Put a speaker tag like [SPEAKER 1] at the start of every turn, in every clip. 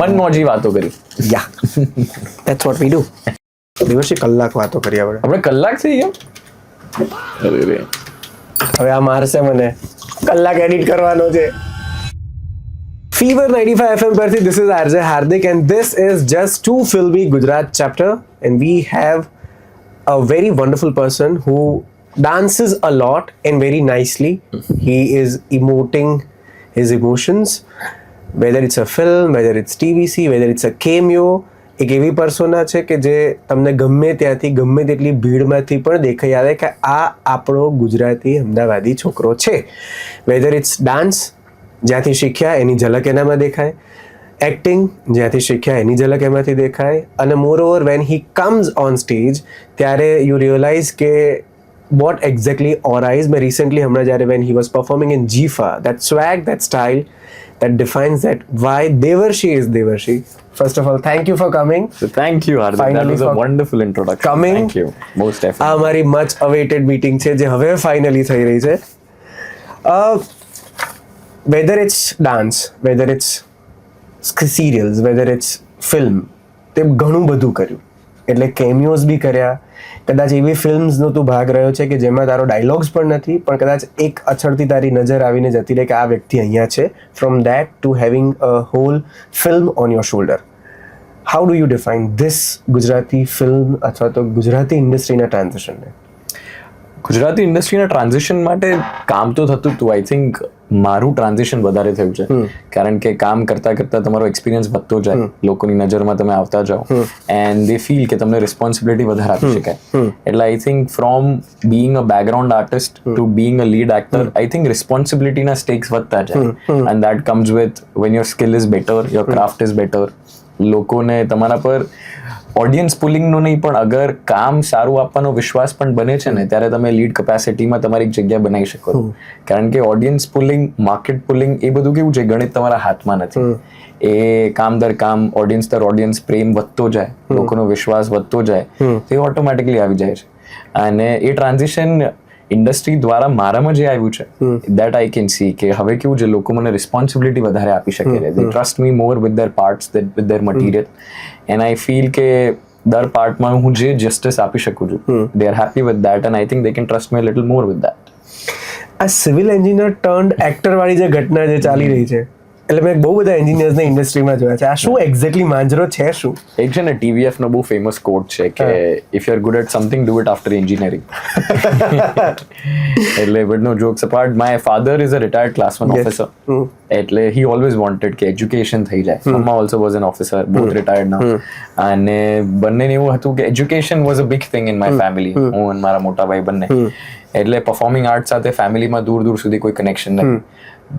[SPEAKER 1] મનમોજી વાતો કરી.
[SPEAKER 2] યા that's what we do. દિવસે કલાક વાતો કરી
[SPEAKER 1] આપણે કલાક થઈ ગયા. અરે રે,
[SPEAKER 2] હવે આ મારશે મને, કલાક એડિટ કરવાનો છે. Fever 95 FM પરથી this is RJ Hardik and this is just Too Filmy Gujarat chapter and we have a very wonderful person who dances a lot and very nicely. He is emoting his emotions, whether it's a film, whether it's TVC, whether it's a cameo. એક એવી persona છે કે જે તમને ગમે ત્યાંથી ગમે તેટલી ભીડમાંથી પણ દેખાઈ આવે કે આ આપણો ગુજરાતી અમદાવાદી છોકરો છે. વેધર ઇટ્સ ડાન્સ, જ્યાંથી શીખ્યા એની ઝલક એનામાં દેખાય, એક્ટિંગ જ્યાંથી શીખ્યા એની ઝલક એમાંથી દેખાય, અને more over when he comes on stage ત્યારે યુ રિયલાઇઝ કે what exactly arise. મેં રિસેન્ટલી હમણાં જ્યારે when he was performing in Jifa, that swag, that style, that defines that why Devarshi is Devarshi. First of all, thank you for coming.
[SPEAKER 1] So thank you, Hardik.
[SPEAKER 2] Finally
[SPEAKER 1] That was a wonderful introduction.
[SPEAKER 2] Coming.
[SPEAKER 1] Thank you. Most definitely.
[SPEAKER 2] આ અમારી much awaited meeting છે જે હવે finally થઈ રહી છે. Whether it's dance, whether it's serials, whether it's film, તે ઘણું બધું કર્યું. એટલે કેમિયોઝ બી કર્યા. કદાચ એવી ફિલ્મ્સનો તું ભાગ રહ્યો છે કે જેમાં તારો ડાયલોગ્સ પણ નથી, પણ કદાચ એક અછળતી તારી નજર આવીને જતી રહે કે આ વ્યક્તિ અહીંયા છે. From that to having a whole film on your shoulder, how do you define this Gujarati film અથવા તો ગુજરાતી ઇન્ડસ્ટ્રીના ટ્રાન્ઝિશનને?
[SPEAKER 1] ગુજરાતી ઇન્ડસ્ટ્રીના ટ્રાન્ઝિશન માટે કામ તો થતું હતું. આઈ થિંક મારું ટ્રાન્ઝિશન વધારે થયું છે, કારણ કે કામ કરતા કરતા તમારો એક્સપિરિયન્સ વધતો જાય, લોકોની નજરમાં તમે આવતા જાઓ એન્ડ દે ફીલ કે તમને રિસ્પોન્સિબિલિટી વધારે આપી શકાય. એટલે I think from being a background artist to being a lead actor, I think રિસ્પોન્સિબિલિટીના સ્ટેક્સ વધતા જાય and that comes with when your skill is better, your craft is better. લોકોને તમારા પર ઓડિયન્સ પુલિંગનું નહીં પણ અગર કામ સારું આપવાનો વિશ્વાસ પણ બને છે ને, ત્યારે તમે લીડ કેપેસિટીમાં તમારી એક જગ્યા બનાવી શકો છો. કારણ કે ઓડિયન્સ પુલિંગ, માર્કેટ પુલિંગ એ બધું કેવું છે, ગણિત તમારા હાથમાં નથી. એ કામ દર કામ, ઓડિયન્સ દર ઓડિયન્સ, પ્રેમ વધતો જાય, લોકોનો વિશ્વાસ વધતો જાય, તે ઓટોમેટિકલી આવી જાય છે. અને એ ટ્રાન્ઝિશન ઇન્ડસ્ટ્રી દ્વારા મારામાં જે આવ્યું છે, દેટ આઈ કેન સી કે હવે કેવું છે, લોકો મને રિસ્પોન્સિબિલિટી વધારે આપી શકે છે. They trust me more with their parts, with their material. And I feel કે દર પાર્ટમાં હું જે જસ્ટિસ આપી શકું છું, they are happy with that and I think they can trust me little more with that.
[SPEAKER 2] આ સિવિલ એન્જિનિયર ટર્ન્ડ એક્ટર વાળી જે ઘટના જે ચાલી રહી છે, એટલે મેં બહુ બધા એન્જિનિયર્સને ઇન્ડસ્ટ્રીમાં જોયા છે. આ શું એક્ઝેક્ટલી માંજરો છે? શું
[SPEAKER 1] એક છે ને, TVF નો બહુ ફેમસ કોટ છે કે if you are good at something do it after engineering. એટલે but no jokes apart, my father is a retired class 1 officer. એટલે હી ઓલવેઝ વોન્ટેડ કે એજ્યુકેશન થઈ જાય. Mamma also was an officer, both retired now. અને બંનેને એવું હતું કે education was a big thing in my family. હું અને મારા મોટા ભાઈ બંને. એટલે પરફોર્મિંગ આર્ટ સાથે ફેમિલીમાં દૂર દૂર સુધી કોઈ કનેક્શન નથી.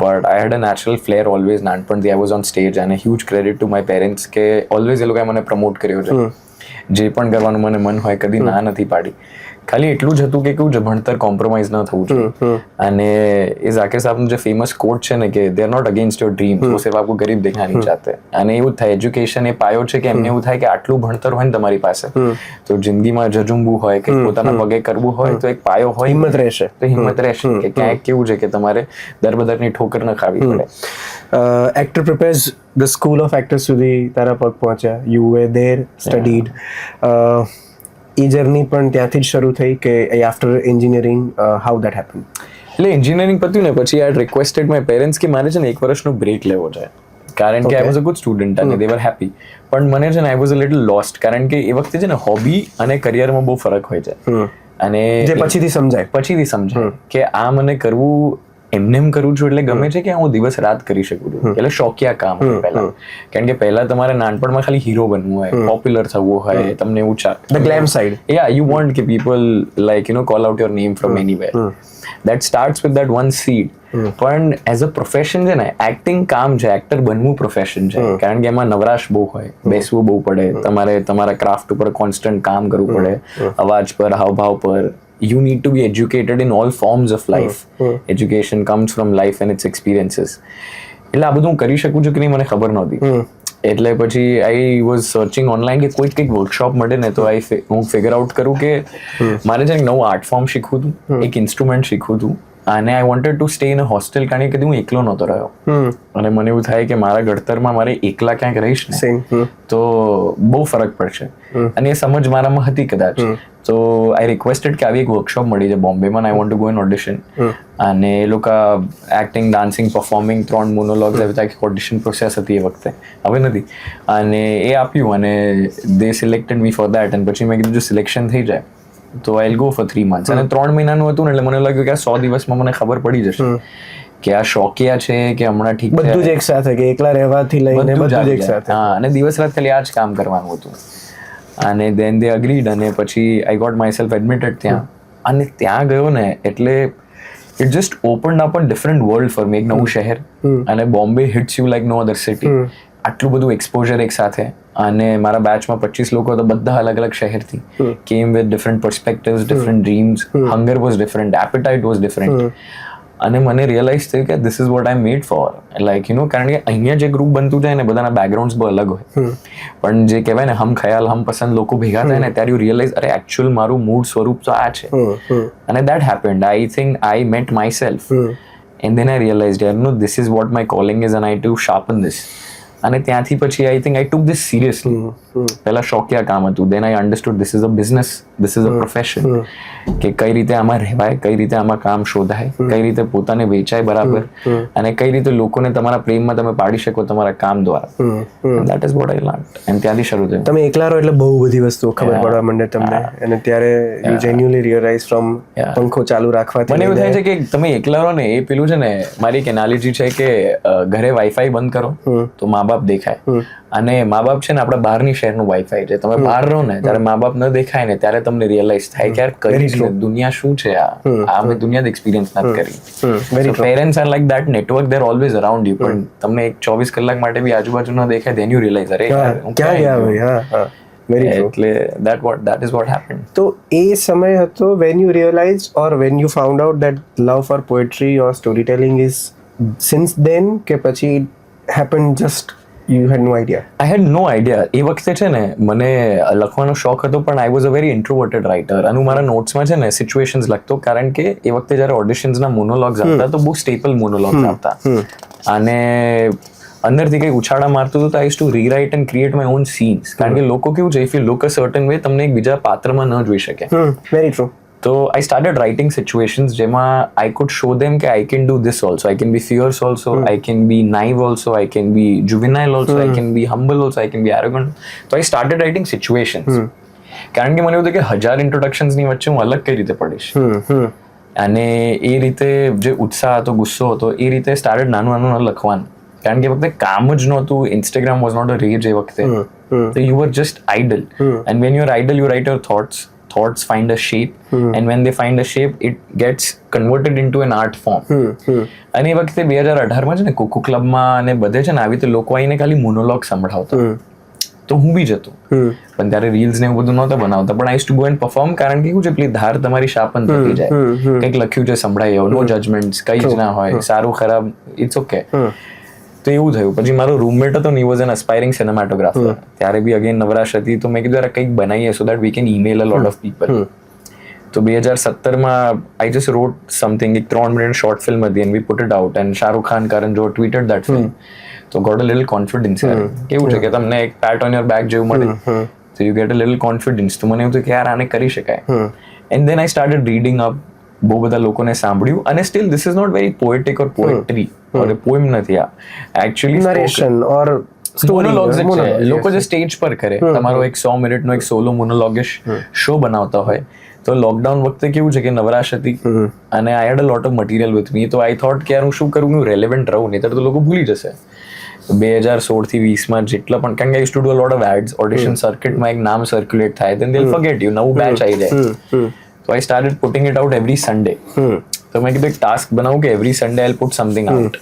[SPEAKER 1] But I had a natural flair always. નાનપણથી I was on stage and a huge credit to my parents કે always એ લોકોએ મને પ્રમોટ કર્યો છે. જે પણ કરવાનું મને મન હોય કદી ના નથી પાડી. ખાલી એટલું જ હતું કે કેવું છે, ભણતર કોમ્પ્રોમાઇઝ ન થવું જોઈએ. અને એ ઝાકિર સાહેબનું જે ફેમસ કોટ છે ને કે they are not against your dreams, વો સિર્ફ આપકો ગરીબ દિખાના નહીં ચાહતે. અને એવું થાય, એજ્યુકેશન એ પાયો છે કે એમને એવું થાય કે આટલું ભણતર હોય ને તમારી પાસે, તો જિંદગીમાં ઝઝુમવું હોય કે પોતાના પગે કરવું હોય તો એક પાયો હોય,
[SPEAKER 2] હિંમત રહેશે.
[SPEAKER 1] તો હિંમત રહેશે કે ક્યાંક કેવું છે કે તમારે દરબદરની ઠોકર ન ખાવી પડે.
[SPEAKER 2] Actor prepares the school of actors સુધી તારા પગ પહોંચ્યા. You were there, studied. A journey પણ ત્યાંથી જ શરૂ થઈ કે after engineering, how that happen?
[SPEAKER 1] એટલે એન્જિનિયરિંગ પત્યું ને પછી આઈ રિક્વેસ્ટેડ માય પેરેન્ટ્સ કે મારે છે ને 1 વર્ષનો બ્રેક લેવો છે. કારણ કે આઈ વોઝ અ ગુડ સ્ટુડન્ટ અને દે વર હેપી. પણ મને છે ને આઈ વોઝ અ લિટલ લોસ્ટ, કારણ કે એ વખતે છે ને હોબી અને કરિયરમાં બહુ ફરક હોય છે. અને
[SPEAKER 2] જે પછીથી સમજાય
[SPEAKER 1] કે આ મને કરવું, એમને એમ કરું છું એટલે ગમે છે કે હું દિવસ રાત કરી શકું છું. એટલે શોખિયા કામ હતું પહેલા. કારણ કે પહેલા તમારે નાનપણમાં ખાલી હીરો બનવું હોય, પોપ્યુલર થવું હોય, તમને એવું
[SPEAKER 2] the glam side,
[SPEAKER 1] you want કે people like call out your name from anywhere. That starts with that one seed. પણ એઝ અ પ્રોફેશન છે ને, એક્ટિંગ કામ છે, એક્ટર બનવું પ્રોફેશન છે. કારણ કે એમાં નવરાશ બહુ હોય, બેસવું બહુ પડે, તમારે તમારા ક્રાફ્ટ ઉપર કોન્સ્ટન્ટ કામ કરવું પડે, અવાજ પર, હાવભાવ પર. You need to be educated in all forms of life. Education comes from life and its experiences. એટલે આ બધું હું કરી શકું છું કે નહીં મને ખબર નહોતી. એટલે પછી આઈ વોઝ સર્ચિંગ ઓનલાઈન કે કોઈ કંઈક વર્કશોપ મળે ને તો હું ફિગર આઉટ કરું કે મારે છે નવું આર્ટ ફોર્મ શીખવું હતું, એક ઇન્સ્ટ્રુમેન્ટ શીખવું હતું અને I wanted to stay in a hostel, કારણ કે હું એકલો નહોતો રહ્યો અને મને એવું થાય કે મારા ઘડતરમાં મારે એકલા ક્યાંક રહીશ ને તો બહુ ફરક પડશે, અને એ સમજ મારામાં હતી કદાચ. તો આઈ રિક્વેસ્ટેડ કે આવી એક વર્કશોપ મળી છે બોમ્બેમાં, I want to go in audition. અને એ લોકો એક્ટિંગ, ડાન્સિંગ, પરફોર્મિંગ 3 મોનોલોગ્સ આવી એક ઓડિશન પ્રોસેસ હતી એ વખતે, હવે નથી. અને એ આપ્યું અને દે સિલેક્ટેડ મી ફોર દેટ. અને પછી મેં કીધું જો સિલેક્શન થઈ જાય તો I will go for 3 months. અને 3 મહિનાનું હતું ને એટલે મને લાગ્યું કે આ 100 દિવસમાં મને ખબર પડી જશે કે આ શોકિયા છે કે હમણાં ઠીક છે,
[SPEAKER 2] બધું જ એક સાથે, કે એકલા રહેવાથી લઈને બધું જ એક સાથે.
[SPEAKER 1] હા, અને દિવસ રાત ખાલી આ જ કામ કરવાનું હતું. અને દેન દે અગ્રીડ, અને પછી I got myself admitted ત્યાં. અને ત્યાં ગયો ને એટલે it just opened up a different world for me. એક નવું શહેર, અને Bombay hits you like no other city. આટલું બધું એક્સપોઝર એક સાથે, અને મારા બેચમાં 25 લોકો તો બધા અલગ અલગ શહેરથી, came with different perspectives, different dreams, hunger was different, appetite was different. અને મને રિયલાઇઝ થયું કે this is what I made for, like you know. કારણ કે અહીંયા જે ગ્રુપ બનતું જાય ને બધાના બેકગ્રાઉન્ડ્સ બહુ અલગ હોય, પણ જે કહેવાય ને હમ ખ્યાલ હમ પસંદ લોકો ભેગા થાય ને ત્યારે યુ રિયલાઇઝ અરે એકચ્યુઅલ મારું મૂળ સ્વરૂપ તો આ છે. અને that happened. I think I met myself, and then I realized યાર no this is what my calling is, and I to sharpen this. અને ત્યાંથી પછી I think I took this seriously. પહેલા શોકિયા કામ હતું, then I understood this is a business, this is a profession, કે કઈ રીતે આમાં રહેવાય, કઈ રીતે આમાં કામ શોધાય, કઈ રીતે પોતાને વેચાય બરાબર, અને કઈ રીતે લોકોને તમારા પ્રેમમાં તમે પાડી શકો તમારા કામ દ્વારા. That is what I learned. And ત્યાંથી શરૂ થયું.
[SPEAKER 2] તમે એકલા રહો એટલે બહુ બધી વસ્તુઓ ખબર પડવા માંડે તમને, અને ત્યારે યુ જેન્યુઅલી રિયલાઇઝ ફ્રોમ પંખો ચાલુ રાખવાથી.
[SPEAKER 1] મને એવું થાય છે કે તમે એકલા રહો ને એ પેલું છે ને, મારી એક એનાલોજી છે કે ઘરે વાઈફાઈ બંધ કરો તો મા બાપ દેખાય, અને મા બાપ છે ને આપણા બહારની શહેરનું વાઈફાઈ છે. તમે બહાર રહો ને ત્યારે મા બાપ ન દેખાય ને ત્યારે તમને રિયલાઇઝ થાય કે યાર કઈ દુનિયા શું છે, આ મેં દુનિયા એક્સપિરિયન્સ નથી કરી. Parents are like that network, they are always around you, પણ તમને એક 24 કલાક માટે બી આજુબાજુ ન દેખાય, ધેન યુ રિયલાઇઝ અરે
[SPEAKER 2] ક્યાં ગયા ભાઈ.
[SPEAKER 1] એટલે that is what happened.
[SPEAKER 2] તો એ સમય હતો when you realized or when you found out that love for poetry or storytelling is since then, કે પછી it happened just you had no idea?
[SPEAKER 1] I had no idea. એ વખતે છે ને મને લખવાનો શોખ હતો, પણ I was a very introverted writer. અને હું મારા નોટ્સમાં છે ને સિચ્યુએશન્સ લખતો, કારણ કે એ વખતે જ્યારે ઓડિશન્સના મોનોલોગ્સ આવતા તો બહુ સ્ટેપલ મોનોલોગ્સ આવતા, અને અંદરથી કંઈક ઉછાળા મારતું હતું તો I to rewrite and create my own scenes. કારણ કે લોકો કેવું છે, if you look a certain way તમને એક બીજા પાત્રમાં ન જોઈ શકે.
[SPEAKER 2] Very true.
[SPEAKER 1] તો આઈ સ્ટાર્ટેડ રાઇટિંગ સિચ્યુએશન્સ જેમાં આઈ કુડ શો ધેમ કે I can do this also, I can be fierce also, I can be naive also, I can be juvenile also, I can be humble also, I can be arrogant. તો I started writing situations, કારણ કે મને એવું હતું કે 1000 ઇન્ટ્રોડક્શન્સની વચ્ચે હું અલગ કઈ રીતે પડીશ. અને એ રીતે જે ઉત્સાહ હતો, ગુસ્સો હતો, એ રીતે સ્ટાર્ટેડ નાનું નાનું લખવાનું. કારણ કે વખતે કામ જ નહોતું, Instagram was not a reach એ વખતે, તો you are just idle, and when you are idle you write your thoughts find a shape, and when they find a shape it gets converted into an art form. અને એ વખતે 2018માં છે ને કુકુ ક્લબમાં અને બધે છે ને આવી રીતે લોકો આવીને ખાલી મોનોલોગ સંભળાવતા, તો હું બી જતો. પણ ત્યારે રીલ્સ ને એવું બધું નહોતા બનાવતા, પણ આઈ ટુ ગો એન્ડ પરફોર્મ, કારણ કે શું છે પેલી ધાર તમારી શાપન થતી જાય, કંઈક લખ્યું છે સંભળાય એવું, નો જજમેન્ટ્સ, કઈ જ ના હોય, સારું ખરાબ ઇટ્સ ઓકે. તો એવું થયું. પછી મારો રૂમમેટ હતો ને, હી વોઝ એન અસ્પાયરિંગ સિનેમાટોગ્રાફર. ત્યારે બી અગેન નવરાશ હતી, તો મેં કીધું કંઈક બનાવીએ so that we can email a lot of people. તો 2017માં આઈ જસ્ટ રોટ સમથિંગ, એક 3 મિનિટ શોર્ટ ફિલ્મ હતી, and we put it out, and Shahrukh Khan, Karan Johar tweeted that film. તો ગોટ અ લિટલ કોન્ફિડન્સ. કેવું છે કે તમને એક પેટ ઓન યોર બેક જેવું મળે, તો you get a little confidence. તો મને એવું થયું કે યાર આને કરી શકાય. And then I started reading up, બહુ બધા લોકોને સાંભળ્યું, અને still this is not very poetic or poetry or poem નથી આ, એકચ્યુઅલી
[SPEAKER 2] નરેશન ઓર
[SPEAKER 1] મોનોલોગ્સ જ છે. લોકો જે સ્ટેજ પર કરે, તમારો એક 100 મિનિટનો એક સોલો મોનોલોગિશ શો બનાવતા હોય. તો લોકડાઉન વખતે કેવું છે કે નવરાશ હતી, અને I had a lot of material with me, તો આઈ થોટ કે યાર હું શું કરું, હું રેલેવન્ટ રહું, નહીં તો લોકો ભૂલી જશે. 2016 થી 20માં જેટલા પણ, કારણ કે I use to do a lot of ads, audition સર્કિટમાં એક નામ સર્ક્યુલેટ થાય, then they'll forget you, નવું બેચ આવી જાય. So I started putting it out every Sunday. તો મેં કીધું એક ટાસ્ક બનાવું કે every Sunday I'll put something out.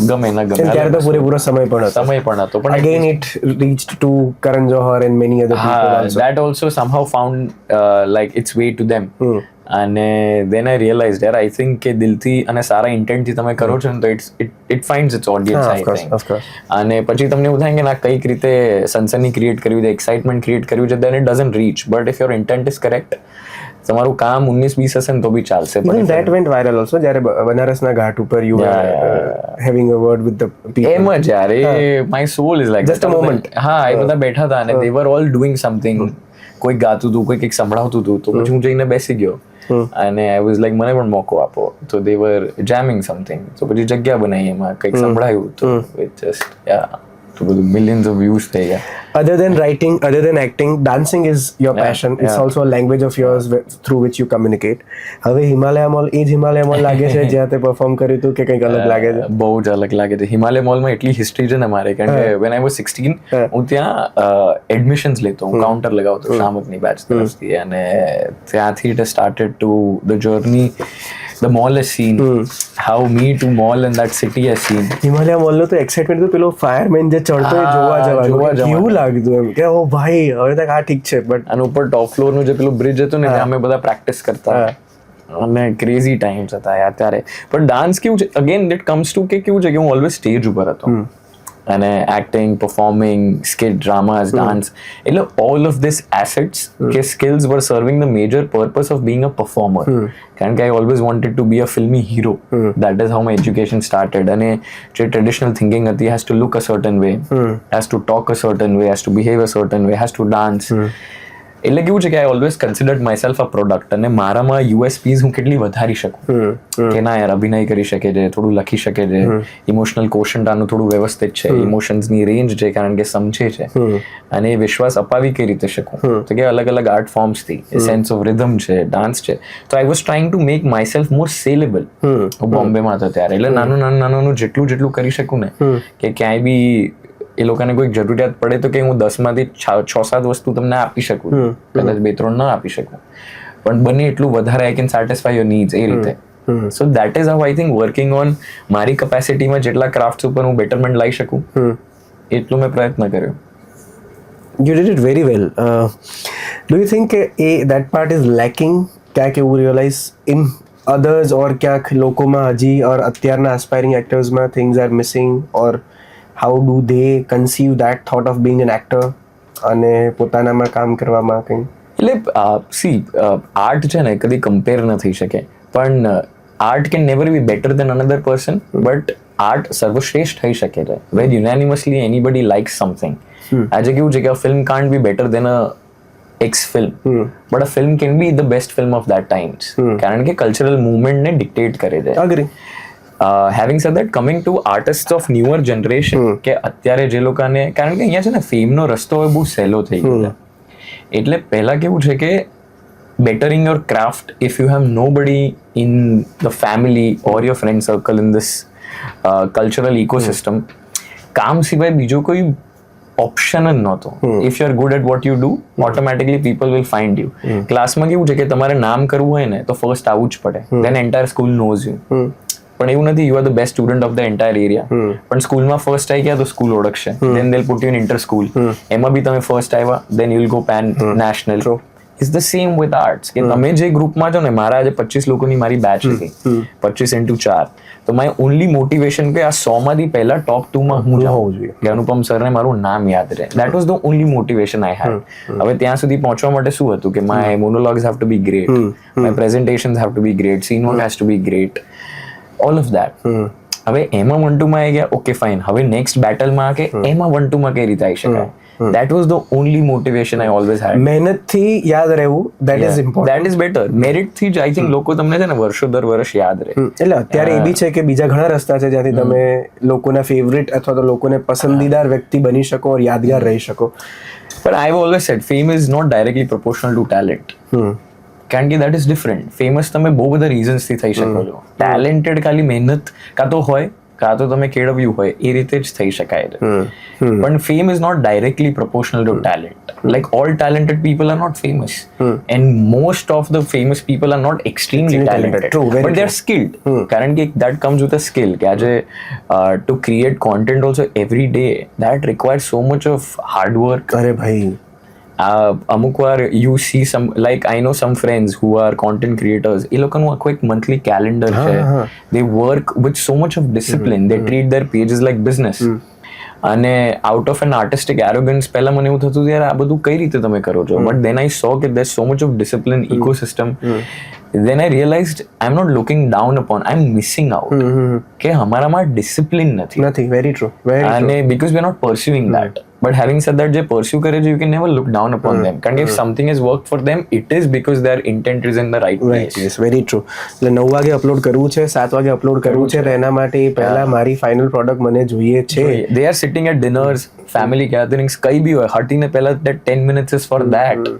[SPEAKER 1] ગમે ના ગમે.
[SPEAKER 2] ત્યારે તો પૂરેપૂરો સમય પણ હતો. પણ again it reached to Karan Johar and many other people also.
[SPEAKER 1] That also somehow found like its way to them. અને then I realized યાર I think કે દિલથી અને સારા ઇન્ટેન્ટ થી તમે કરો છો ને તો it finds its audience, I think.
[SPEAKER 2] Of course.
[SPEAKER 1] અને પછી તમને એવું થાય કે ના કઈક રીતે સનસની ક્રિએટ કરવી છે, એક્સાઇટમેન્ટ ક્રિએટ કરવી છે, then it doesn't reach, but if your intent is correct, તમારું કામ 19-20 હશે ને તો બી ચાલશે.
[SPEAKER 2] Even that went viral also જ્યારે બનારસના ઘાટ ઉપર you were having a word with the people.
[SPEAKER 1] એમ જ યાર, એ my soul is like
[SPEAKER 2] Just a moment.
[SPEAKER 1] હા, એ બધા બેઠા હતા અને they were all doing something. કોઈ ગાતું હતું, કોઈ કંઈક સંભળાવતું હતું, તો પછી હું જઈને બેસી ગયો અને આઈ વોઝ લાઈક મને પણ મોકો આપો. તો they were jamming something. તો પછી જગ્યા બનાવી, એમાં કંઈક સંભળાયું તો it just તો બધું millions of views થઈ ગયા.
[SPEAKER 2] Other than writing, other than acting, dancing is your passion. It's also a language of yours through which you communicate. હવે હિમાલય મોલ એ જ હિમાલય મોલ લાગે છે જ્યાં તે પરફોર્મ કર્યું હતું કે કંઈક અલગ લાગે છે?
[SPEAKER 1] બહુ જ અલગ લાગે છે. હિમાલય મોલમાં એટલી હિસ્ટ્રી છે ને મારે, કારણ કે when I was 16 હું ત્યાં એડમિશન્સ લેતો, હું કાઉન્ટર લગાવતો શામકની બેચ તરફથી, અને ત્યાંથી it started to the journey the mall has seen, how me to mall and that city has seen.
[SPEAKER 2] Himalaya મોલનો તો એક્સાઇટમેન્ટ તો પેલો ફાયરમેન જે ચડતો હોય જોવા જવાનું, કેવું લાગતું એમ કે ઓ ભાઈ હવે તક આ ઠીક છે. બટ
[SPEAKER 1] અને ઉપર ટોપ ફ્લોર નું જે પેલું બ્રિજ હતું ને ત્યાં અમે બધા પ્રેક્ટિસ કરતા અને ક્રેઝી ટાઈમ્સ હતા યાર ત્યારે. પણ ડાન્સ કેવું છે, અગેન ઇટ કમ્સ ટુ કે કેવું છે કે હું ઓલવેઝ સ્ટેજ ઉપર હતો અને acting, performing, skit, dramas, dance, એટલે ઓલ ઓફ ધીસ એસેટ્સ કે skills were serving the major purpose of being a performer. કારણ કે I always wanted to be a filmy hero. That is how my education started. અને જે traditional thinking હતી, has to look a certain way, has to talk a certain way, has to behave a certain way, has to dance. એટલે કેવું છે કે I always considered myself a product, અને મારામાં યુએસપીઝ હું કેટલી વધારી શકું કે ના યાર અભિનય કરી શકે છે, થોડું લખી શકે છે, ઇમોશનલ કોશન્ટ આનું થોડું વ્યવસ્થિત છે, ઇમોશન્સની રેન્જ છે કારણ કે સમજે છે, અને એ વિશ્વાસ અપાવી કઈ રીતે શકું. તો કે અલગ અલગ આર્ટ ફોર્મ્સથી સેન્સ ઓફ રિધમ છે, ડાન્સ છે. તો I was trying to make myself more saleable. હું બોમ્બેમાં હતો ત્યારે, એટલે નાનું જેટલું કરી શકું ને કે ક્યાંય બી એ લોકોને કોઈ જરૂરિયાત પડે તો કે હું 10માંથી 6-7 વસ્તુ તમને આપી શકું, કદાચ 2-3 ન આપી શકું, પણ બને એટલું વધારે I can satisfy your needs, એ રીતે. So that is how I think working on મારી કેપેસિટીમાં જેટલા ક્રાફ્ટ્સ ઉપર હું બેટરમેન્ટ લાવી શકું એટલું મેં પ્રયત્ન કર્યો.
[SPEAKER 2] You did it very well. Do you think કે that part is lacking? ક્યાંક એવું realize in others, or ક્યાંક લોકોમાં હજી or અત્યારના aspiring actorsમાં things are missing, or how do they conceive that thought of being an actor અને પોતાનામાં કામ કરવામાં કંઈ?
[SPEAKER 1] એટલે આર્ટ છે ને કદી કમ્પેર ન થઈ શકે, પણ art can never be better than another person, but art સર્વશ્રેષ્ઠ થઈ શકે છે where unanimously anybody likes something. આજે કેવું છે કે a film can't be better than a X film, but a film can be the best film of that times, કારણ કે કલ્ચરલ મુવમેન્ટને ડિક્ટેટ કરે છે.
[SPEAKER 2] Agree.
[SPEAKER 1] Having said that, coming to artist of newer generation, કે અત્યારે જે લોકોને, કારણ કે અહીંયા છે ને ફેમનો રસ્તો હવે બહુ સહેલો થઈ ગયો છે. એટલે પહેલા કેવું છે કે bettering your craft, if you have no buddy in the family or your friend circle in this cultural ecosystem, કામ સિવાય બીજો કોઈ ઓપ્શન જ નહોતો. If you are good at what you do, automatically people will find you. ક્લાસમાં કેવું છે કે તમારે નામ કરવું હોય ને તો ફર્સ્ટ આવવું જ પડે, then entire school knows you. પણ એવું નથી you are the best student of the entire area, પણ સ્કૂલમાં ફર્સ્ટ આવી ગયા તો સ્કૂલ ઓળખશે, then they will put you in inter school, એમાં બી તમે ફર્સ્ટ આવ્યા, then you will go pan national. It's the same with arts, કે તમે જે ગ્રુપમાં છો ને, મારા આજે 25 લોકોની મારી બેચ હતી, 25x4, તો માય ઓનલી મોટિવેશન કે આ 100માંથી પહેલા ટોપ 2માં હું હોવું જોઈએ, કે અનુપમ સરને મારું નામ યાદ રહે. That was the only motivation I had. હવે ત્યાં સુધી પહોંચવા માટે શું હતું કે my monologues have to be great, my presentations have to be great, scene work has to be great, all of that. હવે એમાં 1-2માં આવી ગયા, ઓકે ફાઇન, હવે નેક્સ્ટ બેટલમાં કે એમાં 1-2માં કઈ રીતે આવી શકાય. That was the only motivation I always had.
[SPEAKER 2] મહેનતથી યાદ રહેવું, that is important.
[SPEAKER 1] That is better. Merit થી જ I think લોકો તમને છે ને વર્ષો દર વર્ષ યાદ રહે.
[SPEAKER 2] એટલે અત્યારે એ બી છે કે બીજા ઘણા રસ્તા છે જ્યાંથી તમે લોકોના ફેવરિટ અથવા તો લોકોને પસંદીદાર વ્યક્તિ બની શકો और યાદગાર રહી શકો.
[SPEAKER 1] But I've always said fame is not directly proportional to talent. કારણ કે દેટ ઇઝ ડિફરન્ટ. ફેમસ તમે બહુ બધા રીઝન્સથી થઈ શકો છો. ટેલેન્ટેડ ખાલી મહેનત કાં તો હોય, કાં તો તમે કેળવ્યું હોય, એ રીતે જ થઈ શકાય છે. પણ fame is not directly proportional to talent. Like all talented people are not famous, and most of the famous people are not extremely talented, but they are skilled. કારણ કે that comes with a skill, કે આજે to create content also every day, that require so much of hard work.
[SPEAKER 2] અરે ભાઈ,
[SPEAKER 1] અમુક વાર you see some, like I know some friends who are content creators, એ લોકોનું આખું એક મંથલી કેલેન્ડર છે. They work with so much of discipline, they treat their pages like business. અને out of an artistic arrogance પહેલા મને એવું થતું હતું યાર આ બધું કઈ રીતે તમે કરો છો, બટ દેન આઈ સો કે there so much of discipline ecosystem. then I realized I'm not looking down upon, I'm missing out. કે અમારામાં ડિસિપ્લિન નથી.
[SPEAKER 2] Very true, very true.
[SPEAKER 1] અને because we are not pursuing that. But having said that, જે pursue કરે છે, you can never look down upon them. કારણ કે if something has worked for them, it is because their intent is in the right place.
[SPEAKER 2] Yes, very true. એટલે 9 વાગે upload કરવું છે, 7 વાગે અપલોડ કરવું છે, તો એના માટે પહેલા મારી ફાઇનલ પ્રોડક્ટ મને જોઈએ છે.
[SPEAKER 1] They are sitting at dinners, family gatherings, કઈ બી હોય, હટીને પહેલા that 10 minutes is for that.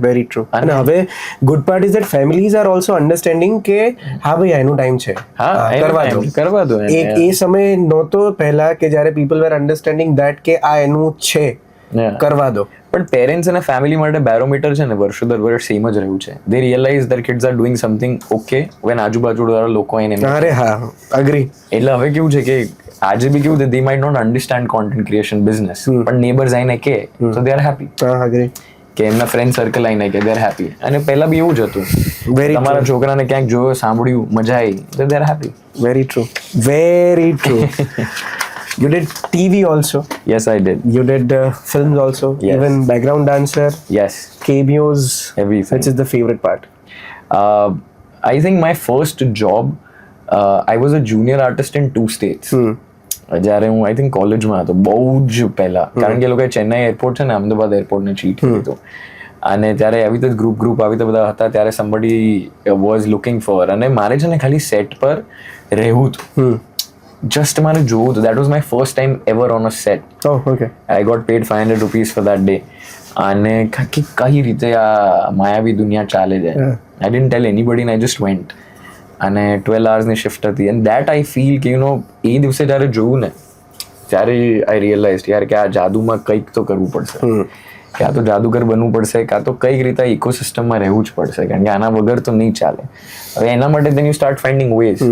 [SPEAKER 2] Very true. અને હવે good part is that families are also understanding કે હા ભાઈ એનું ટાઈમ છે,
[SPEAKER 1] કરવા દો.
[SPEAKER 2] એ સમય નહોતો પહેલા કે જ્યારે પીપલ વેર અન્ડરસ્ટેન્ડિંગ ધેટ કે આ એનું છે, કરવા દો.
[SPEAKER 1] પણ પેરેન્ટ્સ અને ફેમિલી માટે બેરોમીટર છે ને વર્ષો દર વર્ષ સેમ જ રહ્યું છે. They realize their kids are doing something okay when આજુબાજુ વાળા લોકો એને.
[SPEAKER 2] અરે હા, અગ્રી.
[SPEAKER 1] એટલે હવે કેવું છે કે આજે બી કેવું they might not understand content creation business, પણ નેબર્સ આઈને કે તો દે આર હેપી.
[SPEAKER 2] હા, અગ્રી.
[SPEAKER 1] કે એમના ફ્રેન્ડ સર્કલ આઈને કે દે આર હેપી. અને પહેલા બી એવું જ હતું, તમારા છોકરાને ક્યાંક જોયો, સાંભળ્યું, મજા આવી, તો they are happy.
[SPEAKER 2] Very true, very true. You did TV also.
[SPEAKER 1] Yes, I did.
[SPEAKER 2] You did films also.
[SPEAKER 1] Yes.
[SPEAKER 2] Even background dancer.
[SPEAKER 1] Yes.
[SPEAKER 2] Cameos.
[SPEAKER 1] Everything.
[SPEAKER 2] Which is the favorite part?
[SPEAKER 1] I think my first job, I was a junior artist in 2 states. જ્યારે હું I think કોલેજમાં હતો, બહુ જ પહેલા, કારણ કે એ લોકોએ ચેન્નાઈ એરપોર્ટ છે ને અમદાવાદ એરપોર્ટને ચીટ કર્યું. અને ત્યારે આવી રીતે ગ્રુપ આવી રીતે બધા હતા, ત્યારે somebody was looking for, અને મારે છે ને ખાલી સેટ પર રહેવું હતું, જસ્ટ મારે જોવું હતું. That was my first time ever on a set.
[SPEAKER 2] Okay.
[SPEAKER 1] I got paid 500 rupees for that day. અને કઈ રીતે આ માયાવી દુનિયા ચાલે છે. I didn't tell anybody and I just went. અને 12 hours શિફ્ટ હતી. એન્ડ દેટ આઈ ફીલ કે એ દિવસે જ્યારે જોયું ને, ત્યારે આઈ રિયલાઇઝ યાર કે આ જાદુમાં કંઈક તો કરવું પડશે, કાં તો જાદુગર બનવું પડશે, કાં તો કંઈક રીતે ઇકોસિસ્ટમમાં રહેવું જ પડશે, કારણ કે આના વગર તો નહીં ચાલે. હવે એના માટે then you start finding ways.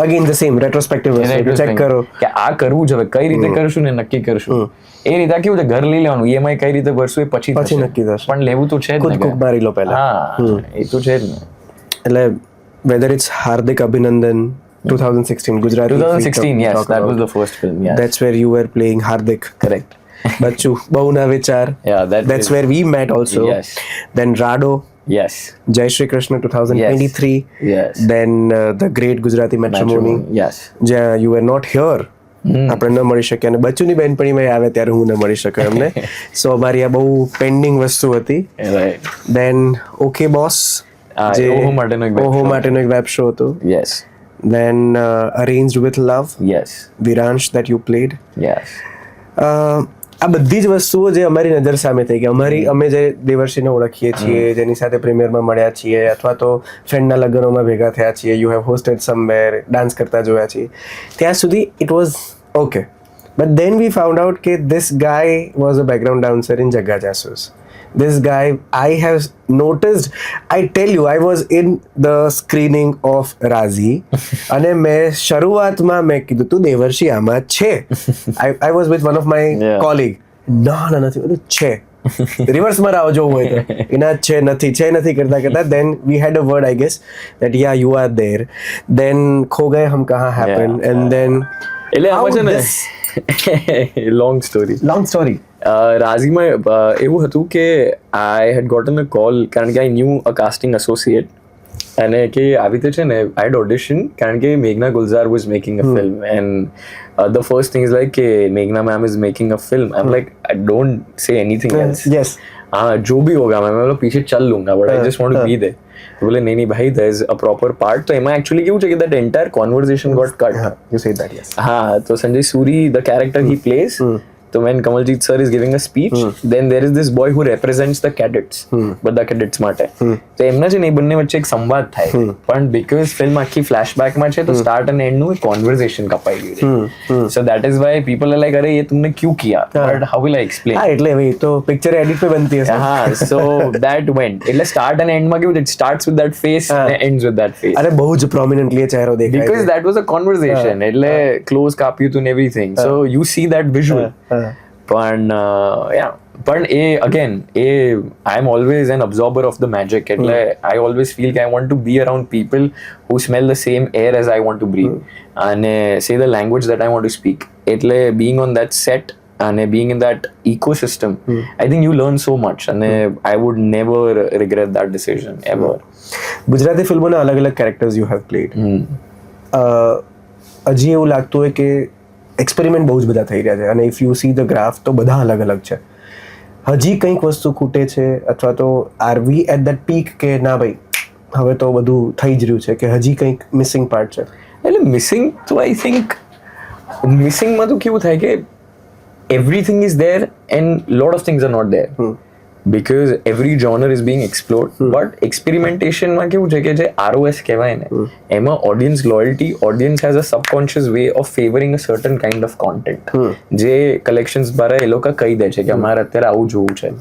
[SPEAKER 2] Again the same retrospective check કરો
[SPEAKER 1] કે આ કરવું છે, હવે કઈ રીતે કરશું ને નક્કી કરશું. એ રીતે કેવું છે, ઘર લઈ લેવાનું, EMI કઈ રીતે ભરશું એ પછી
[SPEAKER 2] નક્કી થશે,
[SPEAKER 1] પણ લેવું તો છે જ ને.
[SPEAKER 2] કુક મારી લો પહેલા.
[SPEAKER 1] હા, એ તો છે જ ને.
[SPEAKER 2] એટલે whether it's Hardik Abhinandan 2016 Gujarati
[SPEAKER 1] 2016, yes, that was the first film. Yes,
[SPEAKER 2] that's where you were playing Hardik.
[SPEAKER 1] Correct.
[SPEAKER 2] Bachchu, Bahuna Vichar.
[SPEAKER 1] Yeah,
[SPEAKER 2] that's where we met also.
[SPEAKER 1] Yes.
[SPEAKER 2] Then Rado.
[SPEAKER 1] Yes.
[SPEAKER 2] Jai Shri Krishna 2023.
[SPEAKER 1] Yes.
[SPEAKER 2] Then the Great Gujarati Matrimony.
[SPEAKER 1] Yes.
[SPEAKER 2] જ્યાં you were not here. આપણે ન મળી શક્યા, અને બચ્ચુની બેનપણીમાં આવે ત્યારે હું ન મળી શક્યો એમને. સો અમારી આ બહુ પેન્ડિંગ વસ્તુ હતી.
[SPEAKER 1] Right.
[SPEAKER 2] Then Okay Boss, જે ઓહો માટેનો એક વેબ શો હતો.
[SPEAKER 1] Yes.
[SPEAKER 2] Then Arranged with Love.
[SPEAKER 1] Yes.
[SPEAKER 2] Viransh that you played.
[SPEAKER 1] Yes.
[SPEAKER 2] આ બધી જ વસ્તુઓ જે અમારી નજર સામે થઈ ગઈ, અમે જે દેવર્ષિને ઓળખીએ છીએ, જેની સાથે પ્રીમિયરમાં મળ્યા છીએ, અથવા તો ફ્રેન્ડના લગ્નોમાં ભેગા થયા છીએ, you have hosted somewhere, dance કરતા જોયા છીએ, ત્યાં સુધી it was okay. But then we found out કે this guy was a background dancer in Jagga Jasoos. This guy, I have noticed, I tell you, I was in the screening of Razi અને મેં શરૂઆતમાં મેં કીધું તું દેવર્ષિ આમાં છે. I was with one of my colleague. ના નથી બધું છે, રિવર્સમાં રાવ જોવું હોય તો એના છે નથી કરતા then we had a word I guess that yeah you are there. Then ખો ગયે હમ કહા happened and then
[SPEAKER 1] એટલે આમાં છે ને long story. રાઝીમાં એવું હતું કે આઈ હેડ ગોટન અ કોલ, કારણ કે I knew a casting associate, અને કે આવી રીતે છે ને આઈ હેડ ઓડિશન, કારણ કે મેઘના Gulzar was making a film and the first thing is like કે મેઘના ma'am is making a film. I am like I don't say anything else.
[SPEAKER 2] yes
[SPEAKER 1] हाँ, जो भी होगा मैं मतलब पीछे चल लूंगा, but I just want to be there. बोले नहीं भाई there is a proper part. तो एमा एक्चुअली केવું છે કે that entire conversation got cut.
[SPEAKER 2] you said that. yes.
[SPEAKER 1] हाँ, तो Sanjay Suri the character he plays, so when Kamaljeet sir is giving a speech, then there is this boy who represents the cadets, બધા cadets માટે. તો એમના છે ને એ બંને વચ્ચે એક સંવાદ થાય, પણ because film આખી flashback માં છે તો start and end નું એક conversation કપાઈ ગયું છે. So that is why people are like, અરે ये तुमने क्यों किया? But how will I explain?
[SPEAKER 2] હા, એટલે હવે તો પિક્ચર એડિટ પે બનતી હશે.
[SPEAKER 1] હા, so that went, એટલે start and end માં કેવું છે, it starts with that face and ends with that face.
[SPEAKER 2] અરે બહુ જ પ્રોમિનન્ટલી ચહેરો દેખાય
[SPEAKER 1] because that was a conversation, એટલે close કાપ્યું હતું ને everything, so you see that visual. પણ પણ એ again I am always an absorber of the magic, એટલે આઈ ઓલવેઝ ફીલ કે I want to be around people who smell the same air as I want to breathe અને say the language that I want to speak. એટલે being on that set અને being in that ecosystem I think you learn so much અને I would never regret that decision ever.
[SPEAKER 2] Gujarati ફિલ્મોના અલગ અલગ characters you have played. હજી એવું લાગતું હોય કે એક્સપેરિમેન્ટ બહુ જ બધા થઈ રહ્યા છે અને if you see the graph તો બધા અલગ અલગ છે. હજી કંઈક વસ્તુ ખૂટે છે અથવા તો are we at that peak કે ના ભાઈ હવે તો બધું થઈ જ રહ્યું છે કે હજી કંઈક મિસિંગ પાર્ટ છે?
[SPEAKER 1] એટલે મિસિંગ તો આઈ થિંક મિસિંગમાં તો કેવું થાય કે everything is there and lot of things are not there because every genre is being explored but experimentation માં કેવું છે કે જે ROS કહેવાય ને એમાં audience loyalty, audience has a subconscious way of favoring a certain kind of content જે collections દ્વારા એ લોકો કહી દે છે કે અમારે અત્યારે આવું જોવું છે.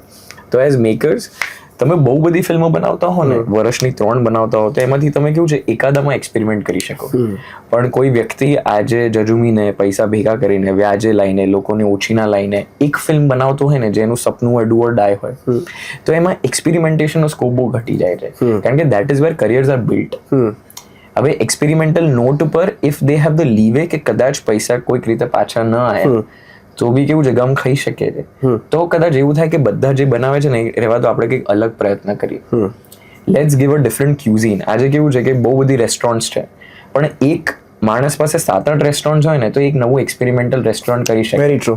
[SPEAKER 1] તો એઝ મેકર્સ તમે બહુ બધી ફિલ્મો બનાવતા હો ને, વર્ષની 3 બનાવતા હો, તો એમાંથી તમે કેવું છે એકાદામાં એક્સપેરિમેન્ટ કરી શકો. પણ કોઈ વ્યક્તિ આજે જજુમીને પૈસા ભેગા કરીને વ્યાજે લાઈને લોકોને ઓછીના લાઈને એક ફિલ્મ બનાવતો હોય ને જેનું સપનું હોય ડુ ઓર ડાય હોય તો એમાં એક્સપેરિમેન્ટેશનનો સ્કોપ બહુ ઘટી જાય છે કારણ કે that is where careers are built. હવે એક્સપેરિમેન્ટલ નોટ પર if they have the leeway કે કદાચ પૈસા કોઈક રીતે પાછા ન આવે તો બી કેવું છે ગમ ખાઈ શકે છે. તો કદાચ એવું થાય કે બધા જે બનાવે છે ને રહેવા તો આપણે કંઈક અલગ પ્રયત્ન કરીએ. Let's give a different cuisine. આજે કેવું છે કે બહુ બધી રેસ્ટોરન્ટ્સ છે પણ એક માણસ પાસે 7-8 રેસ્ટોરન્ટ હોય ને તો એક નવું એક્સપેરિમેન્ટલ રેસ્ટોરન્ટ કરી શકે.
[SPEAKER 2] Very true.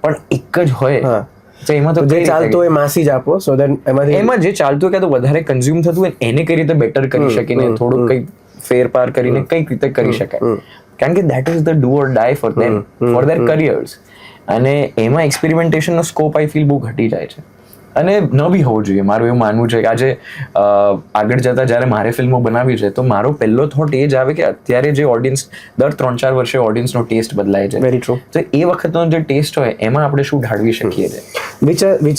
[SPEAKER 2] પણ
[SPEAKER 1] એક જ હોય તો એમાં તો
[SPEAKER 2] જે ચાલતું હોય માસી જ આપો સો દેટ
[SPEAKER 1] એમાં જે ચાલતું હોય કે તો વધારે કન્ઝ્યુમ થતું હોય એને કઈ રીતે બેટર કરી શકીને થોડુંક કંઈક ફેરફાર કરીને કઈક રીતે કરી શકાય કારણ કે that is the do or die for them for their careers. અને એમાં એક્સપેરિમેન્ટેશનનો સ્કોપ આઈ ફીલ બહુ ઘટી જાય છે અને ન બી હોવું જોઈએ. મારું એવું માનવું છે કે આજે આગળ જતા જ્યારે મારે ફિલ્મો બનાવી છે તો મારો પહેલો થોટ એ જ આવે કે અત્યારે જે ઓડિયન્સ દર 3-4 વર્ષે ઓડિયન્સનો ટેસ્ટ બદલાય છે.
[SPEAKER 2] Very true.
[SPEAKER 1] તો એ વખતનો જે ટેસ્ટ હોય એમાં આપણે શું ઢાળવી શકીએ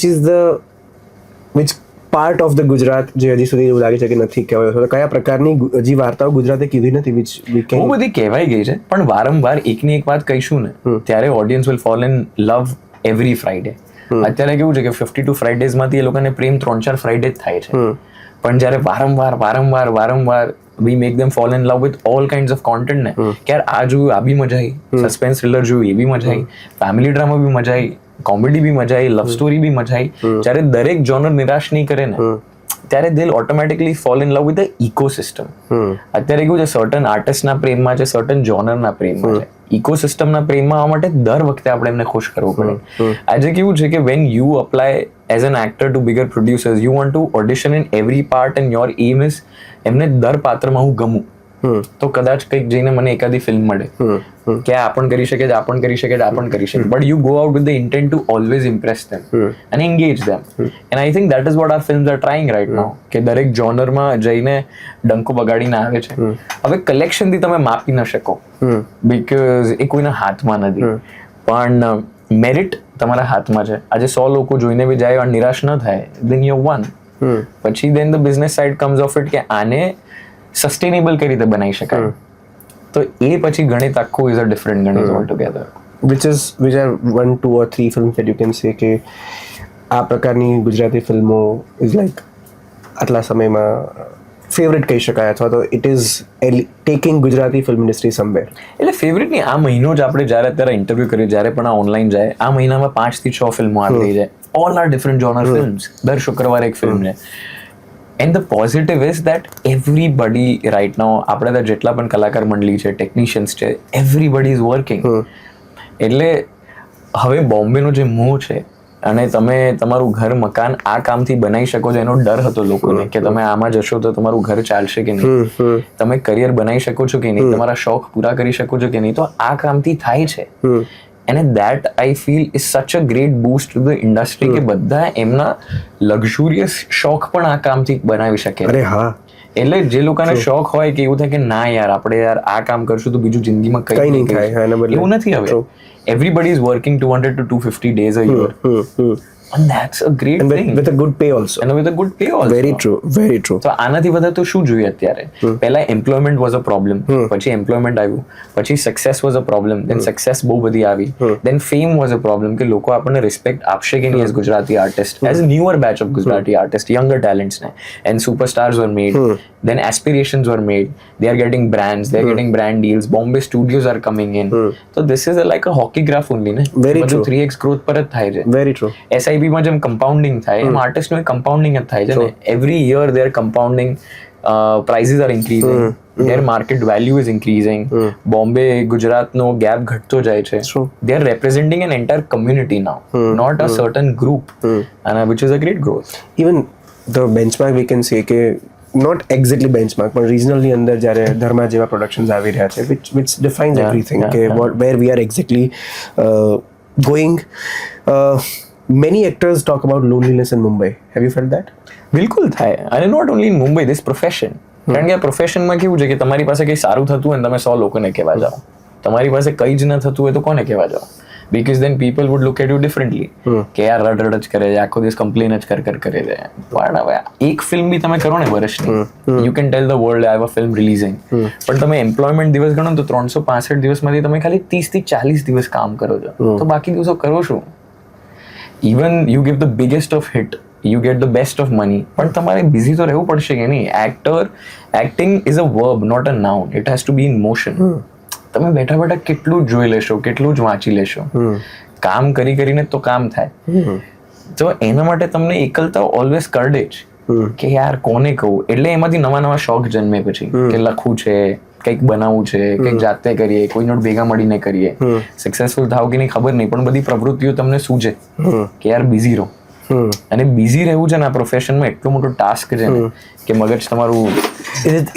[SPEAKER 2] છીએ which part of the Gujarat જે હજી સુધી એવું લાગે છે કે નથી કહેવાય. કયા પ્રકારની હજી વાર્તાઓ ગુજરાતે કીધી નથી વિચ વી કેન.
[SPEAKER 1] બહુ બધી કહેવાઈ ગઈ છે પણ વારંવાર એકની એક વાત કહીશું ને ત્યારે audience will fall in love every Friday. અત્યારે કેવું છે કે 52 ફ્રાઈડેઝમાંથી એ લોકોને પ્રેમ 3-4 ફ્રાઈડે જ થાય છે પણ જ્યારે વારંવાર we make them fall in love with all kinds of content ને કે યાર આ જોયું આ બી મજા આવી, સસ્પેન્સ થ્રિલર જોયું એ બી મજા આવી, ફેમિલી ડ્રામા બી મજા આવી, કોમેડી બી મજા આવી, લવ સ્ટોરી બી મજા આવી. જ્યારે દરેક જોનર નિરાશ નહીં કરે ને ત્યારે they automatically fall in love with the ecosystem. અત્યારે કેવું છે સર્ટન આર્ટિસ્ટના પ્રેમમાં છે, સર્ટન જોનરના પ્રેમમાં છે, ઇકોસિસ્ટમના પ્રેમમાં આવવા માટે દર વખતે આપણે એમને ખુશ કરવું પડે. આજે કેવું છે કે when you apply as an actor to bigger producers you want to audition in every part and your aim is એમને દર પાત્રમાં હું ગમું તો કદાચ કંઈક જઈને મને એકાદી ફિલ્મ મળે કે આ પણ કરી શકે, આ પણ કરી શકે, આ પણ કરી શકે. But you go out with the intent to always impress them અને engage them. And I think that is what our films are trying right now કે દરેક જોનરમાં જઈને ડંકો બગાડીને આવે છે. હવે કલેક્શનથી તમે માપી ન શકો બીકોઝ એ કોઈના હાથમાં નથી પણ મેરિટ તમારા હાથમાં છે. આજે 100 લોકો જોઈને બી જાય અને નિરાશ ન થાય દેન યુ વન. પછી then the business side comes of it કે આને સસ્ટેનેબલ કઈ રીતે બનાવી શકાય. તો એ પછી ગણિત આખું ઇઝ અ ડિફરન્ટ ગણિત all together.
[SPEAKER 2] which are 1, 2 or 3 films that you can say કે આ પ્રકારની ગુજરાતી ફિલ્મો ઇઝ લાઈક આટલા સમયમાં ફેવરેટ કહી શકાય અથવા તો it is taking Gujarati film industry somewhere.
[SPEAKER 1] એટલે ફેવરેટ નહીં, આ મહિનો જ આપણે જ્યારે અત્યારે ઇન્ટરવ્યુ કરીએ જ્યારે પણ આ ઓનલાઈન જાય આ મહિનામાં 5 થી 6 ફિલ્મો આવી રહી જાય. All are different genre films. દર શુક્રવારે એક ફિલ્મ છે. And the positive is that everybody right now આપણે ત્યાં જેટલા પણ કલાકાર મંડળી છે, ટેકનિશિયન્સ છે, એવરીબડી ઇઝ વર્કિંગ. એટલે હવે બોમ્બેનો જે મોહ છે અને તમે તમારું ઘર મકાન આ કામથી બનાવી શકો છો એનો ડર હતો લોકોને કે તમે આમાં જશો તો તમારું ઘર ચાલશે કે નહીં, તમે કરિયર બનાવી શકો છો કે નહીં, તમારા શોખ પૂરા કરી શકો છો કે નહીં. તો આ કામથી થાય છે. અને that I feel is such a great boost to the industry કે બધા એમના લક્ઝુરિયસ શોખ પણ આ કામથી બનાવી શકે.
[SPEAKER 2] અરે હા.
[SPEAKER 1] એટલે જે લોકોને શોખ હોય કે એવું થાય કે ના યાર આપણે યાર આ કામ કરશું તો બીજું જિંદગીમાં કંઈ નહીં થાય, એવું નથી. હવે everybody is working 200 to 250 days a year. and that's a great
[SPEAKER 2] and
[SPEAKER 1] thing
[SPEAKER 2] with a good pay also.
[SPEAKER 1] and with a good pay also.
[SPEAKER 2] Very true, very true.
[SPEAKER 1] તો આનાથી વધારે તો શું જોઈએ અત્યારે? પહેલા એમ્પ્લોયમેન્ટ વોઝ અ પ્રોબ્લેમ, પછી employment આવ્યું, પછી success was a problem, then success બહુ બધી આવી, then fame was a problem કે લોકો આપણને રિસ્પેક્ટ આપશે કે નહીં as Gujarati artist, as newer batch of Gujarati artist, younger ટેલેન્ટ્સને, and superstars were made, then aspirations were made, they are getting brands, they are getting brand deals, Bombay studios are coming in, so this is like a hockey graph only ne,
[SPEAKER 2] Very true.
[SPEAKER 1] 3x growth પર જ થાય છે.
[SPEAKER 2] Very true.
[SPEAKER 1] SIP માં જેમ compounding થાય એમ આર્ટિસ્ટનું compounding જ થાય છે ને. Every year there compounding, prices are increasing, their market value is increasing, Bombay ગુજરાતનો ગેપ ઘટતો જાય છે.
[SPEAKER 2] True.
[SPEAKER 1] They are representing an entire community now, not a certain group, and which is a great growth.
[SPEAKER 2] Even the benchmark we can say કે not exactly benchmark પણ regionally અંદર જ્યારે ધર્મા જેવા productions આવી રહ્યા છે which defines everything કે where we are exactly going. Many actors talk about loneliness in Mumbai. Have you felt that?
[SPEAKER 1] બિલકુલ થાય, અને not only in Mumbai, this profession. કારણ કે આ પ્રોફેશનમાં કેવું છે કે તમારી પાસે કંઈ સારું થતું હોય ને તમે 100 લોકોને કહેવા જાઓ, તમારી પાસે કંઈ જ ન થતું હોય તો કોને કહેવા જાઓ? Because then people would look at you differently કે યાર રડ જ કરે છે, આખો દિવસ કમ્પ્લેન જ કરે છે. પણ હવે એક ફિલ્મ બી તમે કરો ને વર્ષની, you can tail the world I have a film releasing, પણ તમે એમ્પ્લોયમેન્ટ દિવસ ગણો તો 365 દિવસમાંથી તમે ખાલી 30 થી 40 દિવસ કામ કરો છો, તો બાકી દિવસો કરો શું? Even you give the biggest of hit, you get the best of money, પણ તમારે બિઝી તો રહેવું પડશે કે નહીં? Acting is a verb, not a noun, it has to be in motion. તમે બેઠા બેઠા કેટલું જ જોઈ લેશો, કેટલું જ વાંચી લેશો, કામ કરી કરીને તો કામ થાય. તો એના માટે તમને એકલતા ઓલવેઝ કરડે જ કે યાર કોને કહું. એટલે એમાંથી નવા નવા શોખ જન્મે પછી કે લખવું છે, કંઈક બનાવવું છે, કંઈક જાતે કરીએ, કોઈ નોટ ભેગા મળીને કરીએ. સક્સેસફુલ થાવ કે નહીં ખબર નહીં, પણ બધી પ્રવૃત્તિઓ તમને સૂજે કે યાર બિઝી રહો. અને બિઝી રહેવું છે ને આ પ્રોફેશનમાં એટલો મોટો ટાસ્ક છે ને કે મગજ તમારું.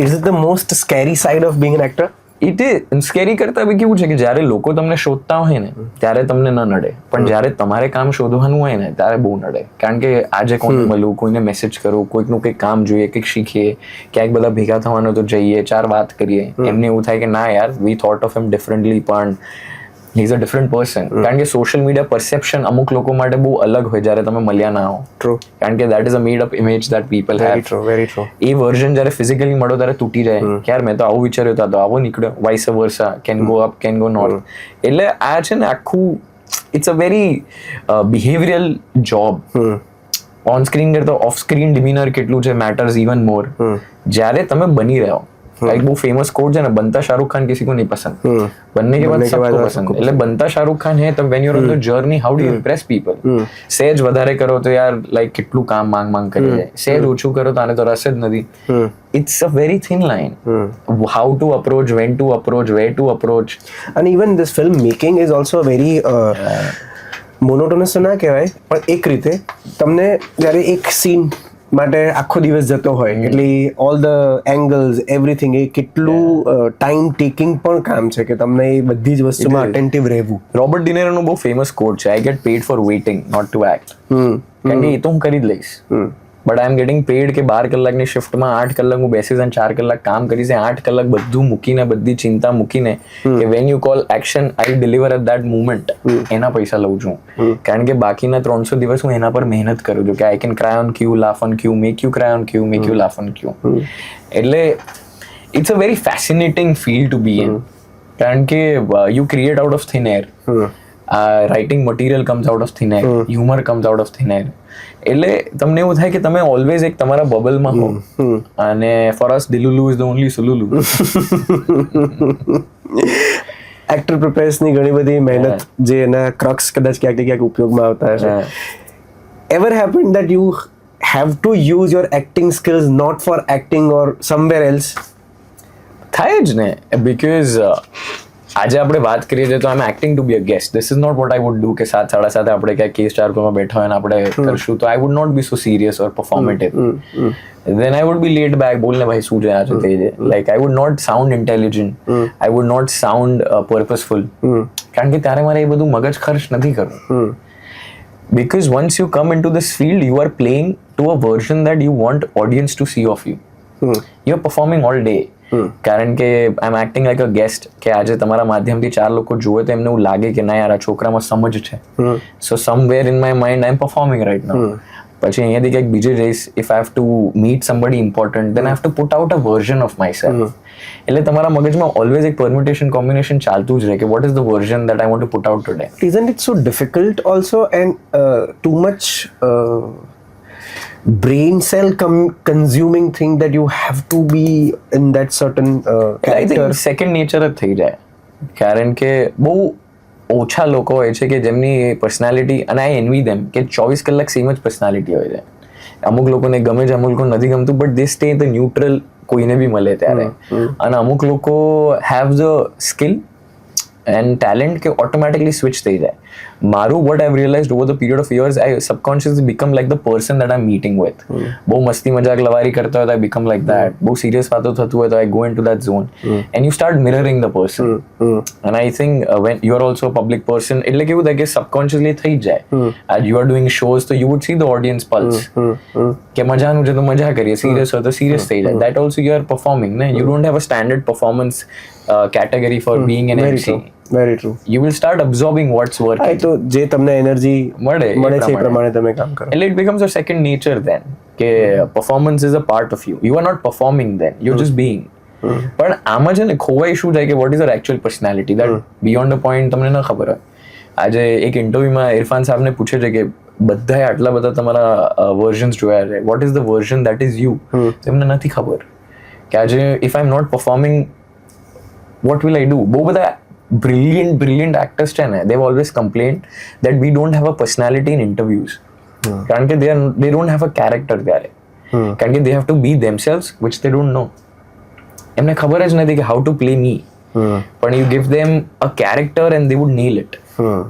[SPEAKER 2] Is it the most scary side of being an actor?
[SPEAKER 1] It is scary કરતા બી કેવું છે કે જ્યારે લોકો તમને શોધતા હોય ને ત્યારે તમને ન નડે, પણ જ્યારે તમારે કામ શોધવાનું હોય ને ત્યારે બહુ નડે. કારણ કે આજે કોઈને મળું, કોઈને મેસેજ કરું, કોઈકનું કંઈક કામ જોઈએ, કંઈક શીખીએ, ક્યાંક બધા ભેગા થવાનું તો જઈએ, 4 વાત કરીએ, એમને એવું થાય કે ના યાર we thought of him differently, પણ he is a different person. કારણ કે સોશિયલ મીડિયા પરસેપ્શન અમુક લોકો માટે બહુ અલગ હોય જ્યારે તમે મળ્યા ના હો.
[SPEAKER 2] True.
[SPEAKER 1] કારણ કે that is a made up image that people
[SPEAKER 2] Very
[SPEAKER 1] have.
[SPEAKER 2] true, very true.
[SPEAKER 1] A version જ્યારે ફિઝિકલી મળો ત્યારે તૂટી જાય કે યાર મેં તો આવું વિચાર્યું હતું, તો આવો નીકળ્યો, vice versa, can go up, can go north. એટલે આ છે ને આખું it's a very behavioural job. On screen કરતા ઓફ સ્ક્રીન ડિમિનર કેટલું છે મેટર્સ ઇવન મોર. જ્યારે તમે બની રહ્યો, एक वो फेमस कोट है ना, बनता शाहरुख खान किसी को नहीं पसंद, बनने के बाद सबको पसंद. એટલે बनता शाहरुख खान है तब when you're on the journey how do you impress people? સહેજ વધારે કરો તો યાર લાઈક કેટલું કામ માંગ કરી જાય, સહેજ ઓછું કરો તો આને તો રસ જ નથી. It's a very thin line. How to approach, when to approach, where to approach.
[SPEAKER 2] And even this film making is also very monotonous ના કહેવાય, પણ એક રીતે તમને જ્યારે એક સીન માટે આખો દિવસ જતો હોય એટલે ઓલ ધ એંગલ્સ એવરીથિંગ એ કેટલું ટાઈમ ટેકિંગ પણ કામ છે કે તમને એ બધી જ વસ્તુમાં અટેન્ટિવ રહેવું.
[SPEAKER 1] રોબર્ટ ડિનેરોનો બહુ ફેમસ કોટ છે, I get paid for waiting not to act. કારણ કે એ તો હું કરી જ લઈશ, but I am getting paid કે 12 કલાકની શિફ્ટમાં 8 કલાક હું બેસીશ અને 4 કલાક કામ કરીશ. 8 કલાક બધું મૂકીને, બધી ચિંતા મૂકીને કે when you call action I deliver at that moment, એના પૈસા લઉં છું. કારણ કે બાકીના 300 દિવસ હું એના પર મહેનત કરું છું કે I can cry on cue, laugh on cue, make you cry on cue, make you laugh on cue. એટલે it's a very fascinating feel to be in. કારણ કે you create out of thin air. Writing material comes out of thin air, humour comes out of thin air. એટલે તમને એવું થાય કે તમે always એક તમારા બબલમાં હો, અને for us delulu is the only solulu.
[SPEAKER 2] Actor પ્રિપેર્સની ઘણી બધી મહેનત જે એના ક્રક્સ કદાચ ક્યાંક ને ક્યાંક ઉપયોગમાં આવતા હશે. Ever happen that you have to use your acting skills not for acting or somewhere else?
[SPEAKER 1] થાય જ ને, બીકોઝ આજે આપણે વાત કરીએ છીએ તો I am acting to be a guest. This is not what I would do કે 7:30 આપણે ક્યાંક કે સ્ટાર કોમાં બેઠા હોય અને આપણે કરશું, તો I would not be so serious or performative. then I would be laid back, બોલને ભાઈ શું છે આ છે તે છે. like I would not sound intelligent, I would not sound purposeful, કારણ કે ત્યારે મારે એ બધું મગજ ખર્ચ નથી કરવું. because once you come into this field you are playing to a version that you want audience to see of you. You are performing all day. કારણ કે આઈ am acting like a guest, કે આજે તમારા માધ્યમથી 4 લોકો જોવે તો એમને એવું લાગે કે ના યાર આ છોકરામાં સમજ છે. So somewhere in my mind I am performing right now. પછી અહીંયાથી કંઈક બીજે જઈશ, if I have to meet somebody important, then I have to put out a version of myself. એટલે તમારા મગજમાં ઓલવેઝ એક પરમ્યુટેશન કોમ્બિનેશન ચાલતું જ રહે કે what is the version that I want two put out today.
[SPEAKER 2] Isn't it so difficult also, and too much brain cell consuming thing that you have to be in that certain
[SPEAKER 1] I
[SPEAKER 2] character?
[SPEAKER 1] think second nature જ થઈ જાય, કારણ કે બહુ ઓછા લોકો હોય છે કે જેમની પર્સનાલિટી, અને આઈ એનવી ધેમ, કે 24 કલાક સેમ જ પર્સનાલિટી હોય છે. અમુક લોકોને ગમે છે, અમુક લોકોને નથી ગમતું, but they stay the neutral કોઈને બી મળે ત્યારે. અને અમુક લોકો have the skill and talent કે ઓટોમેટિકલી સ્વિચ થઈ જાય. મારું what I realized over the period of years, I subconsciously become like the person that I meeting with. બહુ મસ્તી મજાક લવારી કરતા હોય તો આઈ બીકમ લાઈક દેટ. બહુ સિરિયસ વાતો થતું હોય તો I go into that zone and you start mirroring the person. And I think when you are also a public person, એટલે કેવું થાય કે સબકોન્શિયસલી થઈ જ જાય. As you are doing shows તો you would see the audience pulse, કે મજાનું છે તો મજા કરીએ, સિરિયસ હોય તો સિરિયસ થઈ જાય. That also you are performing ને, you don't have a standard performance category for being an MC.
[SPEAKER 2] Very true.
[SPEAKER 1] You will start absorbing what's working.
[SPEAKER 2] તો જે તમને એનર્જી
[SPEAKER 1] મળે
[SPEAKER 2] છે એ પ્રમાણે તમે કામ કરો.
[SPEAKER 1] એટલે it becomes a second nature then, કે performance is a part of you. You are not performing then, you're just being. પણ આમાં છે ને ખોવાઈ શું જાય કે what is your actual personality, that beyond a point તમને ન ખબર હોય. આજે એક ઇન્ટરવ્યુમાં ઇરફાન સાહેબને પૂછે છે કે બધાએ આટલા બધા તમારા વર્ઝન્સ જોયા છે, what is the version that is you? એમને નથી ખબર કે આજે if I'm not performing, what will I do? બહુ બધા brilliant actors છે ને, they've always complained that we don't have a personality in interviews. કારણ કે they don't have a character ત્યારે. કારણ કે they have to be themselves, which they don't know. એમને ખબર જ નથી કે how to play me. પણ you give them a character and they would nail it.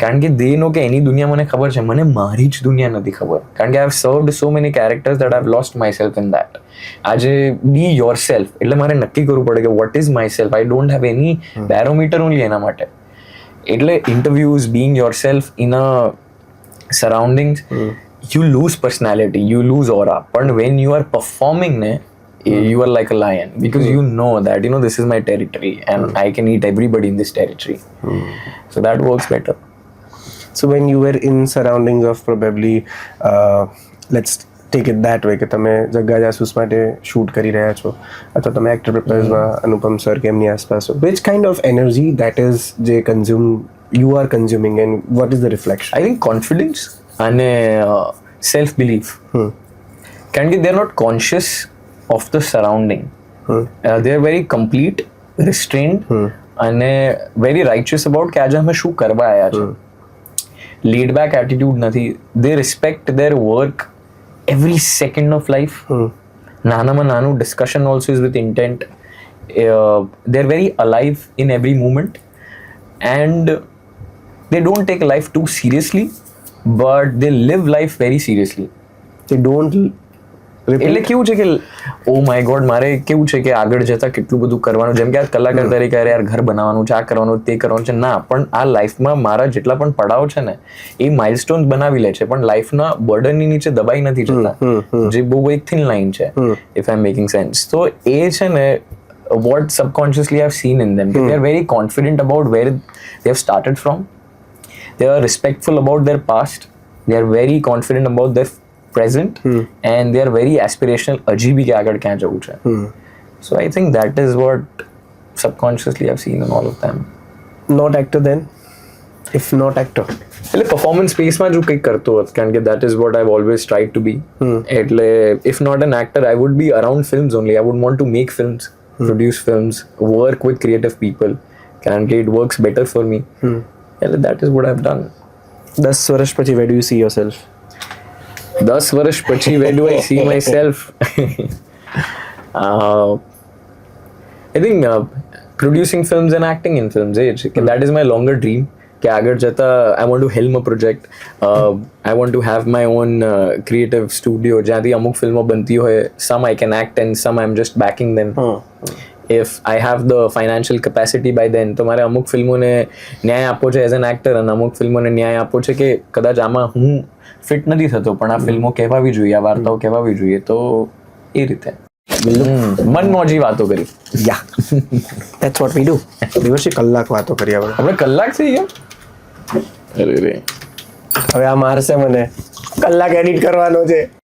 [SPEAKER 1] કારણ કે they know કે એની દુનિયા મને ખબર છે, મને મારી જ દુનિયા નથી ખબર. કારણ કે I have served so many characters that I have lost myself in that. આજે be yourself એટલે મારે નક્કી કરવું પડે કે what is myself. I don't have any barometer only એના માટે. એટલે interviews, being yourself in a surroundings, you lose personality, you lose aura. પણ when you are performing ને, you are like a lion, because you know that this is my territory and I can eat everybody in this territory. So that works better.
[SPEAKER 2] So when you were in surroundings of probably let's take it that way, કે તમે જગ્ગા જાસૂસ માટે shoot કરી રહ્યા છો અથવા તમે actor પ્રપોઝમાં અનુપમ sir કે એમની આસપાસ છો, which kind of energy that is જે you are consuming, and what is the reflection?
[SPEAKER 1] I think confidence અને self belief. કારણ કે they are not conscious of the surrounding. They are very complete, restrained અને very righteous about કે આજે અમે શું કરવા આવ્યા છે. laid back attitude નથી. they respect their work every second of life. નાનામાં નાનું discussion also is with intent. They're very alive in every moment and they don't take life too seriously, but they live life very seriously.
[SPEAKER 2] They don't
[SPEAKER 1] એટલે કેવું છે કે oh my God મારે કેવું છે કે આગળ જતા કેટલું બધું કરવાનું, જેમ કે આ કલાકાર તરીકે યાર ઘર બનાવવાનું છે, આ કરવાનું, તે કરવાનું છે. ના, પણ આ લાઈફમાં મારા જેટલા પણ પડાવ છે ને એ માઇલસ્ટોન બનાવી લે છે, પણ લાઈફના બર્ડનની નીચે દબાઈ નથી જતા, જે બહુ એક થિન લાઈન છે, if I M making sense. તો એ છે ને what subconsciously I've seen in them. They are very confident about where they have started from. They are respectful about their past. They are very confident about their present. And they are very aspirational. હજી બી કે આગળ ક્યાં જવું છે. So I think that is what subconsciously I've seen in all of them.
[SPEAKER 2] Not actor then? If not actor?
[SPEAKER 1] એટલે performance spaceમાં જો કંઈક કરતો હોત, કારણ કે that is what I've always tried to be. એટલે if not an actor, I would be around films only. I would want to make films, produce films, work with creative people. કારણ કે it works better for me. એટલે that is what I've done.
[SPEAKER 2] 10 વર્ષ પછી where do you see yourself?
[SPEAKER 1] 10 વર્ષ પછી where do I see myself? I think producing films and acting in films, that is my longer dream. કે આગળ જતા I want to helm a project. I want to have my own creative studio જ્યાંથી અમુક ફિલ્મો બનતી હોય. Some I can act and some I'm just backing them. If I have the financial capacity by then, તો મારે અમુક ફિલ્મોને ન્યાય આપવો છે એઝ એન એક્ટર, અને અમુક ફિલ્મોને ન્યાય આપવો છે કે કદાચ આમાં હું ફિટ નથી થતો પણ આ ફિલ્મો કહેવાવી જોઈએ, આ વાર્તાઓ કહેવાવી જોઈએ. તો એ રીતે મન મોજી વાતો કરી.
[SPEAKER 2] યા ધેટ્સ વોટ વી ડુ. દિવસથી કલાક વાતો કરી આપણે.
[SPEAKER 1] આપણે કલાક થઈ ગયા. અરે રે
[SPEAKER 2] હવે આ મારશે મને. કલાક એડિટ કરવાનો છે.